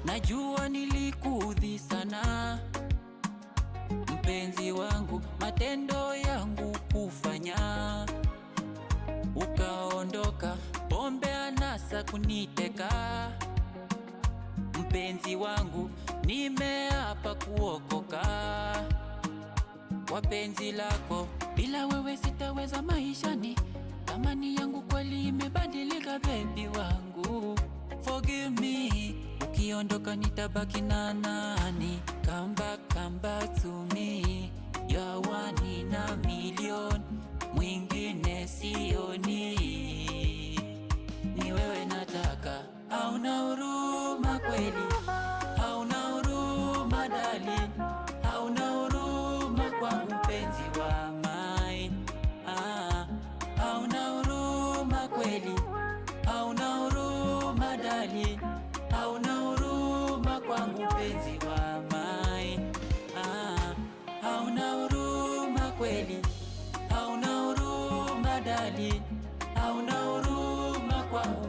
Najua nilikuudhi sana mpenzi wangu, matendo yangu kufanya ukaondoka, pombe anasa kuniteka. Mpenzi wangu, nimeapa kuokoka kwa penzi lako, bila wewe sitaweza maishani. Thamani yangu kweli imebadilika baby wangu, forgive me. Ukiondoka nitabaki na nani? Come back to me, you're one in a million, mwingine sioni. Ni wewe nataka, hauna huruma kweli, hauna huruma darling, hauna huruma kwangu mpenzi wa mine. Hauna huruma kweli, hauna huruma darling, hauna huruma kwangu mpenzi wa mine. Hauna huruma kweli, hauna huruma darling, hauna huruma kwangu